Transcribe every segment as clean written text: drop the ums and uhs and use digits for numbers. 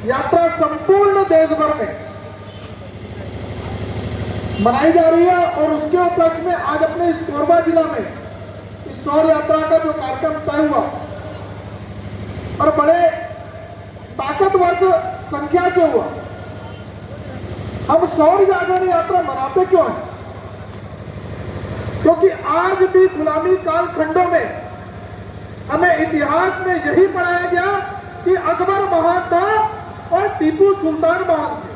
यात्रा संपूर्ण देश भर में मनाई जा रही है और उसके उपलक्ष्य में आज अपने इस कोरबा जिला में इस सौर यात्रा का जो कार्यक्रम तय हुआ और बड़े ताकतवर संख्या से हुआ। हम सौर जागरण यात्रा मनाते क्यों हैं? क्योंकि आज भी गुलामी कालखंडों में हमें इतिहास में यही पढ़ाया गया कि अकबर महान था और टीपू सुल्तान महान थे।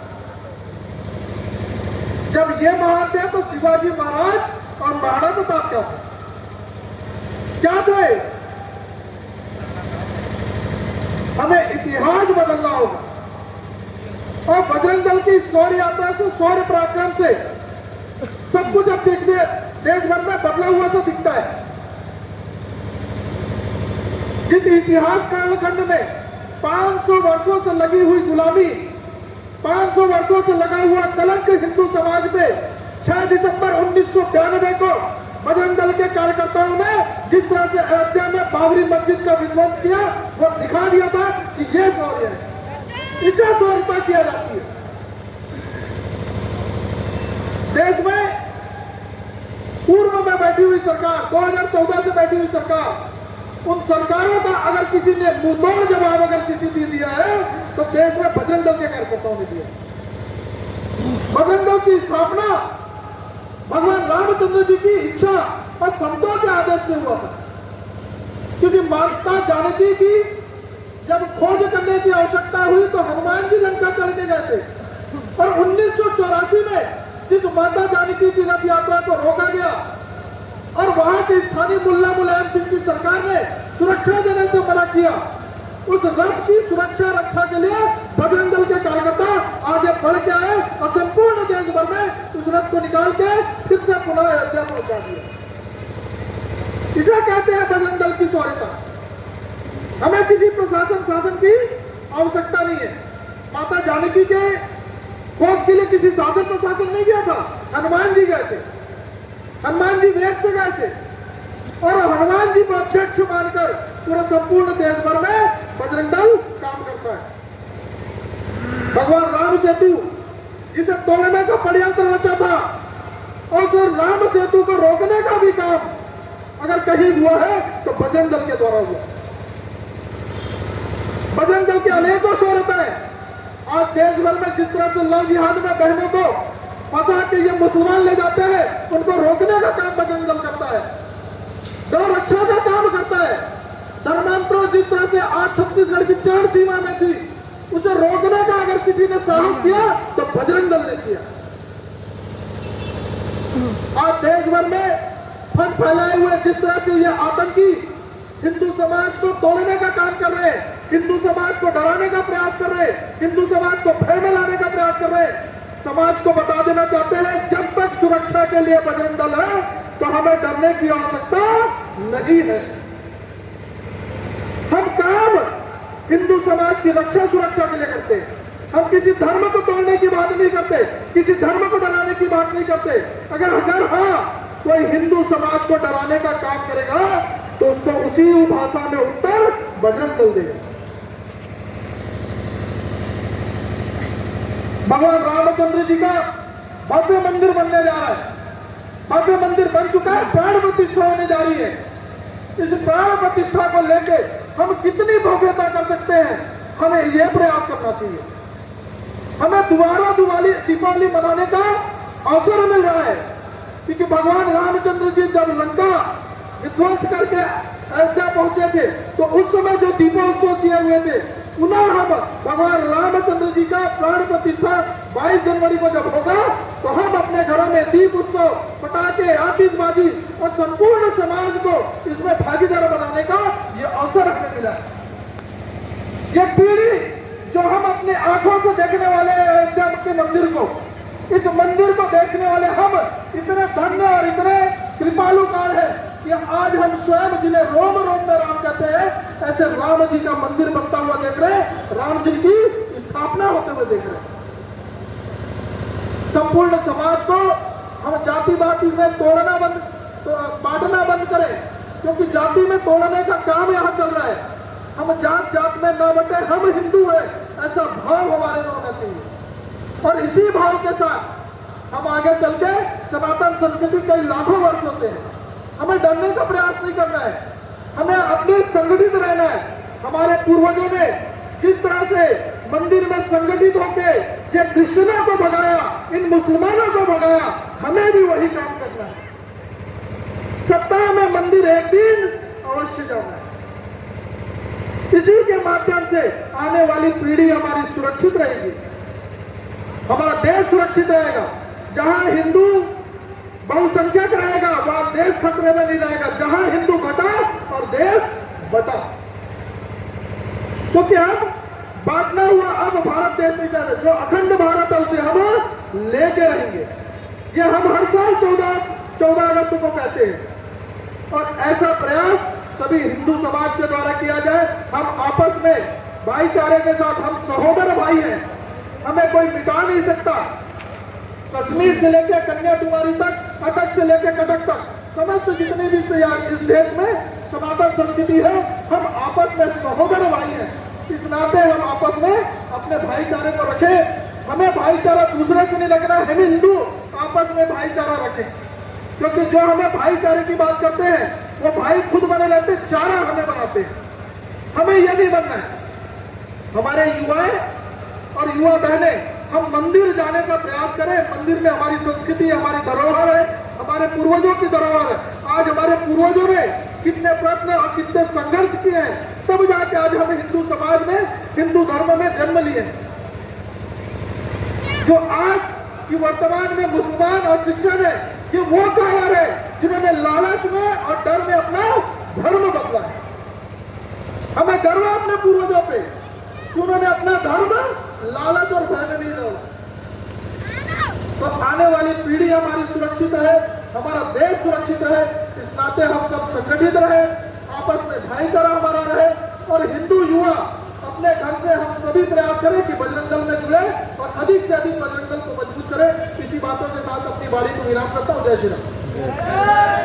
जब ये महान थे तो शिवाजी महाराज और महाराणा प्रताप क्या थे? क्या थे? हमें इतिहास बदलना होगा और बजरंग दल की शौर्य यात्रा से, शौर्य पराक्रम से सब कुछ अब देखते देश भर में बदला हुआ सा दिखता है। जिस इतिहास कालखंड में 500 वर्षों से लगी हुई गुलामी, 500 वर्षों से लगा हुआ कलंक हिंदू समाज पे 6 दिसंबर 1992 को बजरंग दल के कार्यकर्ताओं ने जिस तरह से अयोध्या में बाबरी मस्जिद का विध्वंस किया, वो दिखा दिया था कि ये शौर्य है, इसे शौर्यता किया जाती है। देश में पूर्व में बैठी हुई सरकार, 2014 से बैठी हुई सरकार, उन सरकारों का अगर किसी ने मुंहतोड़ जवाब अगर किसी ने दिया है तो देश में बजरंग दल के कार्यकर्ताओं ने दिया। बजरंग दल की स्थापना भगवान रामचंद्र जी की इच्छा और संतों के आदेश से हुआ था, क्योंकि माता जानकी की जब खोज करने की आवश्यकता हुई तो हनुमान जी लंका चढ़ के गए थे और 1984 में जिस माता जानकी की रथ यात्रा को रोका गया और वहां के स्थानीय मुल्ला मुलायम सिंह की सरकार ने सुरक्षा देने से मना किया, उस रथ की सुरक्षा रक्षा के लिए बजरंग दल के कार्यकर्ता आगे बढ़ के आए और संपूर्ण देश भर में उस रथ को निकाल के फिर से पुनः अयोध्या पहुंचा दिया। इसे कहते हैं बजरंग दल की शौर्यता। हमें किसी प्रशासन शासन की आवश्यकता नहीं है। माता जानकी के खोज के लिए किसी शासन प्रशासन नहीं गया था, हनुमान जी गए थे। हनुमान जी वेग से गए थे और हनुमान जी को अध्यक्ष मानकर पूरे संपूर्ण देश भर में बजरंग दल काम करता है। भगवान राम सेतु जिसे तोड़ने का षड्यंत्र रचा था और जो राम सेतु को रोकने का भी काम अगर कहीं हुआ है तो बजरंग दल के द्वारा हुआ। बजरंग दल के अनेकों शौर्यताएं आज देश भर में जिस तरह से लव जिहाद में बहनों को फंसा के ये मुसलमान ले जाते हैं, उनको रोकने का काम बजरंग दल करता है, गौ रक्षा का काम करता है। धर्मांतरों जिस तरह से आज छत्तीसगढ़ की चरण सीमा में थी, उसे रोकने का अगर किसी ने साहस किया तो बजरंग दल ने किया। आज देश भर में फन फैलाए हुए जिस तरह से ये आतंकी हिंदू समाज को तोड़ने का काम कर रहे हैं, हिंदू समाज को डराने का प्रयास कर रहे हैं, हिंदू समाज को भय में लाने का प्रयास कर रहे हैं, समाज को बता देना चाहते हैं जब तक सुरक्षा के लिए बजरंग दल है तो हमें डरने की आवश्यकता नहीं है। हम काम हिंदू समाज की रक्षा सुरक्षा के लिए करते हैं। हम किसी धर्म को तोड़ने की बात नहीं करते, किसी धर्म को डराने की बात नहीं करते। अगर हाँ कोई हिंदू समाज को डराने का काम करेगा तो उसको उसी भाषा में उत्तर बजरंग दल देगा। भगवान रामचंद्र जी का भव्य मंदिर बनने जा रहा है, भव्य मंदिर बन चुका है, प्राण प्रतिष्ठा होने जा रही है। इस प्राण प्रतिष्ठा को लेके हम कितनी भव्यता कर सकते हैं, हमें यह प्रयास करना चाहिए। हमें दोबारा दीपावली मनाने का अवसर मिल रहा है, क्योंकि भगवान रामचंद्र जी जब लंका विध्वंस करके अयोध्या पहुंचे थे तो उस समय जो दीपोत्सव किए हुए थे, पुनः हम भगवान रामचंद्र जी का प्राण प्रतिष्ठा 22 जनवरी को जब होगा तो हम अपने घरों में दीप उत्सव, पटाखे, आतिशबाजी और संपूर्ण समाज को इसमें भागीदार बनाने का ये अवसर हमें मिला है। ये पीढ़ी जो हम अपने आंखों से देखने वाले अयोध्या के मंदिर को, इस मंदिर को देखने वाले हम इतने धन्य और इतने कृपालु काल है कि आज हम स्वयं जिन्हें रोम रोम में राम कहते हैं, ऐसे राम जी का मंदिर बनता हुआ देख रहे हैं, राम जी की स्थापना होते हुए देख रहे हैं। संपूर्ण समाज को हम जाति बाति में तोड़ना बंद, बांटना बंद करें, क्योंकि जाति में तोड़ने का काम यहाँ चल रहा है। हम जात जात में न बटे, हम हिंदू हैं ऐसा भाव इसी भाव के साथ हम आगे चल के सनातन संस्कृति कई लाखों वर्षों से है, हमें डरने का प्रयास नहीं करना है, हमें अपने संगठित रहना है। हमारे पूर्वजों ने जिस तरह से मंदिर में संगठित होके ये क्रिश्चियनों को भगाया, इन मुसलमानों को भगाया, हमें भी वही काम करना है। सप्ताह में मंदिर एक दिन अवश्य जाना है। इसी के माध्यम से आने वाली पीढ़ी हमारी सुरक्षित रहेगी, हमारा देश सुरक्षित रहेगा। जहां हिंदू बहुसंख्यक रहेगा वहां देश खतरे में नहीं रहेगा, जहां हिंदू घटा और देश बटा। क्योंकि हम बांटना हुआ अब भारत देश नहीं चाहते, जो अखंड भारत है उसे हम लेके रहेंगे। ये हम हर साल 14 अगस्त को कहते हैं और ऐसा प्रयास सभी हिंदू समाज के द्वारा किया जाए। हम आपस में भाईचारे के साथ, हम सहोदर भाई हैं, हमें कोई मिटा नहीं सकता। कश्मीर से लेकर कन्याकुमारी तक, कटक से लेकर कटक तक, समस्त जितने भी इस देश में सनातन संस्कृति है, हम आपस में सहोदर भाई हैं। इस नाते हम आपस में अपने भाईचारे को रखें। हमें भाईचारा दूसरे से नहीं रखना, हम हिंदू आपस में भाईचारा रखें। क्योंकि जो हमें भाईचारे की बात करते हैं वो भाई खुद बने रहते, चारा हमें बनाते हैं। हमें यह नहीं बनना है। हमारे युवाएं और युवा बहनें, हम मंदिर जाने का प्रयास करें। मंदिर में हमारी संस्कृति, हमारी धरोहर है, हमारे पूर्वजों की धरोहर है। आज हमारे पूर्वजों ने कितने प्रयत्न और कितने संघर्ष किए हैं, तब जाके आज हम हिंदू समाज में, हिंदू धर्म में जन्म लिए। जो आज की वर्तमान में मुसलमान और क्रिश्चियन है, ये वो कायर है जिन्होंने लालच में और डर में अपना धर्म बदला है। हमें गर्व है अपने पूर्वजों पे कि उन्होंने अपना धर्म लालच और भय में नहीं डाला। तो आने वाली पीढ़ी हमारी सुरक्षित रहे, हमारा देश सुरक्षित रहे, इस नाते हम सब संगठित रहे, आपस में भाईचारा हमारा रहे और हिंदू युवा अपने घर से हम सभी प्रयास करें कि बजरंग दल में जुड़े और अधिक से अधिक बजरंग दल को मजबूत करें। इसी बातों के साथ अपनी वाणी को विराम करता हूं। जय श्री राम।